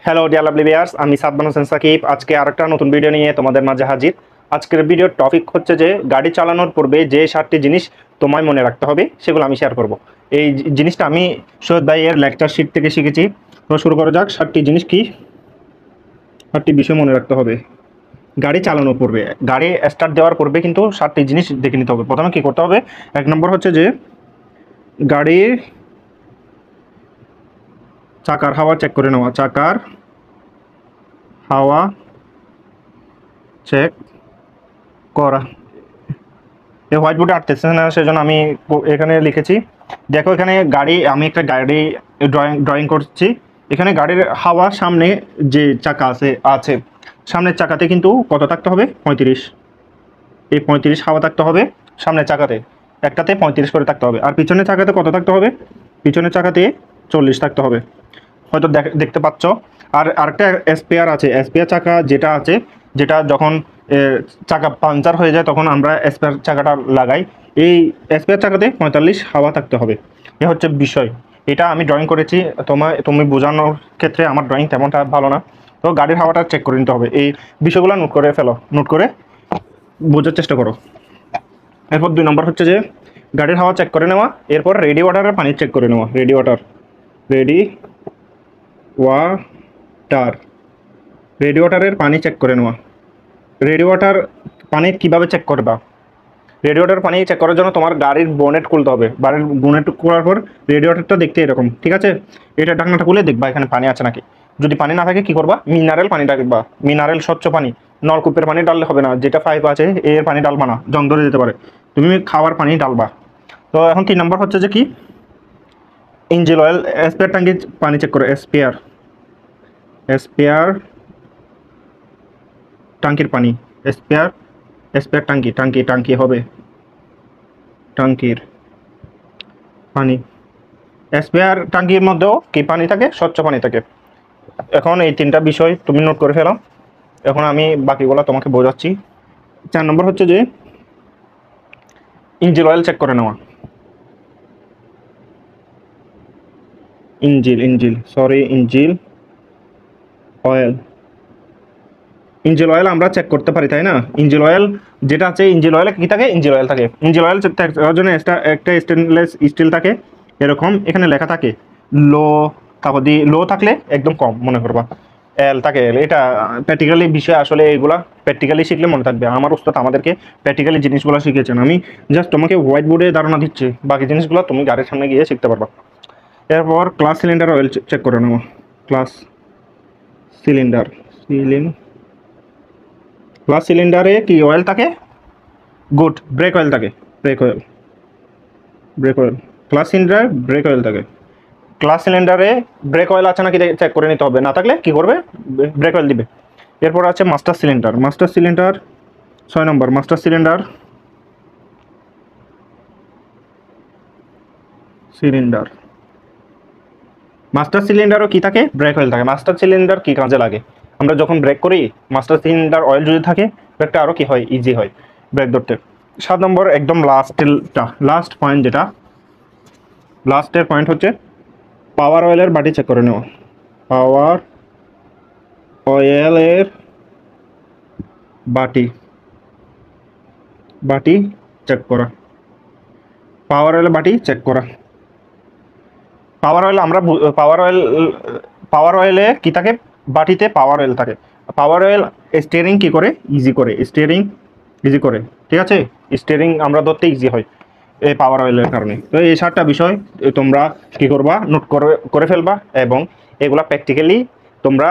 Hello dear lovely viewers, আমি সাদমান হোসেন সাকিব। আজকে আরেকটা নতুন ভিডিও নিয়ে তোমাদের মাঝে হাজির। আজকের ভিডিওর টপিক হচ্ছে যে গাড়ি চালানোর পূর্বে যে 7টি জিনিস তোমায় মনে রাখতে হবে সেগুলো আমি শেয়ার করব। এই জিনিসটা আমি সৈয়দ ভাইয়ের লেকচার শিট থেকে শিখেছি। তো শুরু করা যাক। 7টি জিনিস কি? 7টি বিষয় মনে রাখতে হবে গাড়ি চালানোর পূর্বে। গাড়ি স্টার্ট দেওয়ার পূর্বে কিন্তু 7টি জিনিস দেখে নিতে হবে। প্রথমে কি করতে হবে? 1 নম্বর হচ্ছে যে গাড়ির চাকার হাওয়া চেক করে নেওয়া। চাকার হাওয়া চেক করা। এই হোয়াইট বোর্ডে আঁটতেছে না, সেজন্য আমি এখানে লিখেছি। দেখো এখানে গাড়ি, আমি একটা গাড়ি ড্রয়িং করছি। এখানে গাড়ির হাওয়া সামনে যে চাকা আছে সামনের চাকাতে কিন্তু কত থাকতে হবে? 35। এই 35 হাওয়া থাকতে হবে সামনের চাকাতে, একটাতে 35 করে থাকতে হবে। আর পিছনের চাকাতে কত থাকতে হবে? পিছনের চাকাতে 40 থাকতে হবে। হয়তো দেখতে পাচ্ছ। আর আরেকটা স্পেয়ার আছে, স্পেয়ার চাকা যেটা আছে, যেটা যখন চাকা পাংচার হয়ে যায় তখন আমরা স্পেয়ার চাকাটা লাগাই। এই স্পেয়ার চাকাতে 45 হাওয়া থাকতে হবে। এ হচ্ছে বিষয়। এটা আমি ড্রয়িং করেছি। তুমি বোঝানোর ক্ষেত্রে আমার ড্রয়িং তেমনটা ভালো না, তো গাড়ির হাওয়াটা চেক করে নিতে হবে। এই বিষয়গুলো নোট করে ফেলো, নোট করে বোঝার চেষ্টা করো। এরপর 2 নম্বর হচ্ছে যে গাড়ির হাওয়া চেক করে নেওয়া। এরপর রেডি ওয়াটারের পানি চেক করে নেওয়া। রেডি ওয়াটার রেডি ওয়াটারের পানি চেক করে নেওয়া। রেডি ওয়াটার পানি কীভাবে চেক করবা? রেডি ওয়াটার পানি চেক করার জন্য তোমার গাড়ির বোনেট খুলতে হবে। গাড়ির বোনেট খোলার পর রেডি ওয়াটারটা দেখতে এরকম, ঠিক আছে? এটা ঢাকনাটা খুলে দেখবা এখানে পানি আছে নাকি। যদি পানি না থাকে কি করবা? মিনারেল পানি ডালবা। মিনারেল স্বচ্ছ পানি, নলকূপের পানি ডাললে হবে না। যেটা পাইপ আছে এর পানি ডালবা না, জং ধরে যেতে পারে। তুমি খাওয়ার পানি ডালবা। তো এখন 3 নম্বর হচ্ছে যে কি? ইঞ্জিন অয়েল, স্পেয়ার ট্যাঙ্কি পানি চেক করে। স্পেয়ার ট্যাঙ্কির পানি, স্পেয়ার টাঙ্কি হবে, টাঙ্কির পানি। স্পেয়ার টাঙ্কির মধ্যেও কি পানি থাকে? স্বচ্ছ পানি থাকে। এখন এই 3টা বিষয় তুমি নোট করে ফেলো। এখন আমি বাকিগুলো তোমাকে বোঝাচ্ছি। 4 নম্বর হচ্ছে যে ইঞ্জিন অয়েল চেক করে নেওয়া। ইঞ্জিন অয়েল আমরা চেক করতে পারি, তাই না? ইঞ্জিন অয়েল যেটা আছে, ইঞ্জিন অয়েলে কী থাকে? ইঞ্জিন অয়েল থাকে। ইঞ্জিন অয়েল তার জন্য একটা স্টেনলেস স্টিল থাকে এরকম, এখানে লেখা থাকে লো। তারপর দিয়ে লো থাকলে একদম কম মনে করবা, এল থাকে এল। এটা প্র্যাকটিক্যালি বিষয়, আসলে এগুলা প্র্যাকটিক্যালি শিখলে মনে থাকবে। আমার উস্তাদ আমাদেরকে প্র্যাকটিক্যালি জিনিসগুলো শিখিয়েছেন। আমি জাস্ট তোমাকে হোয়াইট বোর্ডে ধারণা দিচ্ছি, বাকি জিনিসগুলো তুমি গাড়ির সামনে গিয়ে শিখতে পারবা। এরপর ক্লাস সিলিন্ডার অয়েল চেক করে নেবো। ক্লাস সিলিন্ডারে কি অয়েল থাকে? গুড, ব্রেক অয়েল থাকে। ব্রেক অয়েল ক্লাস সিলিন্ডারে ব্রেক অয়েল থাকে। ক্লাস সিলিন্ডারে ব্রেক অয়েল আছে নাকি চেক করে নিতে হবে। না থাকলে কি করবে? ব্রেক অয়েল দিবে। এরপর আছে মাস্টার সিলিন্ডার। 6 নম্বর মাস্টার সিলিন্ডারও কি থাকে? ব্রেক অয়েল থাকে। মাস্টার সিলিন্ডার কি কাজে লাগে? আমরা যখন ব্রেক করি, মাস্টার সিলিন্ডার অয়েল যদি থাকে, ব্রেকটা আরও কি হয়? ইজি হয় ব্রেক ধরতে। 7 নম্বর একদম লাস্ট পয়েন্ট, যেটা লাস্টের পয়েন্ট হচ্ছে পাওয়ার অয়েলের বাটি চেক করে নেওয়া। পাওয়ার অয়েলের বাটি চেক করা। পাওয়ার অয়েলের বাটি চেক করা। পাওয়ার অয়েলে কি থাকে? বাটিতে পাওয়ার অয়েল থাকে। পাওয়ার অয়েল স্টিয়ারিং কি করে? ইজি করে, ঠিক আছে? স্টিয়ারিং আমরা ধরতে ইজি হয় এই পাওয়ার অয়েলের কারণে। তো এই 7টা বিষয় তোমরা কি করবা? নোট করে ফেলবা, এবং এগুলা প্র্যাকটিক্যালি তোমরা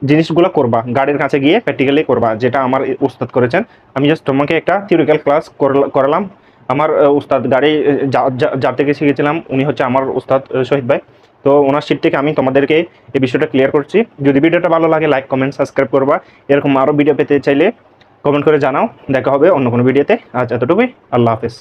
জিনিসগুলো করবা, গাড়ির কাছে গিয়ে প্র্যাকটিক্যালি করবা, যেটা আমার উস্তাদ করেছেন। আমি জাস্ট তোমাকে একটা থিওরিক্যাল ক্লাস করালাম। আমার উস্তাদ গাড়ি যার থেকে শিখেছিলাম উনি হচ্ছে আমার উস্তাদ শহীদ ভাই। তো ওনার শিট থেকে আমি তোমাদেরকে এই বিষয়টা ক্লিয়ার করছি। যদি ভিডিওটা ভালো লাগে লাইক, কমেন্ট, সাবস্ক্রাইব করবা। এরকম আরও ভিডিও পেতে চাইলে কমেন্ট করে জানাও। দেখা হবে অন্য কোনো ভিডিওতে। আজ এতটুকুই। আল্লাহ হাফেজ।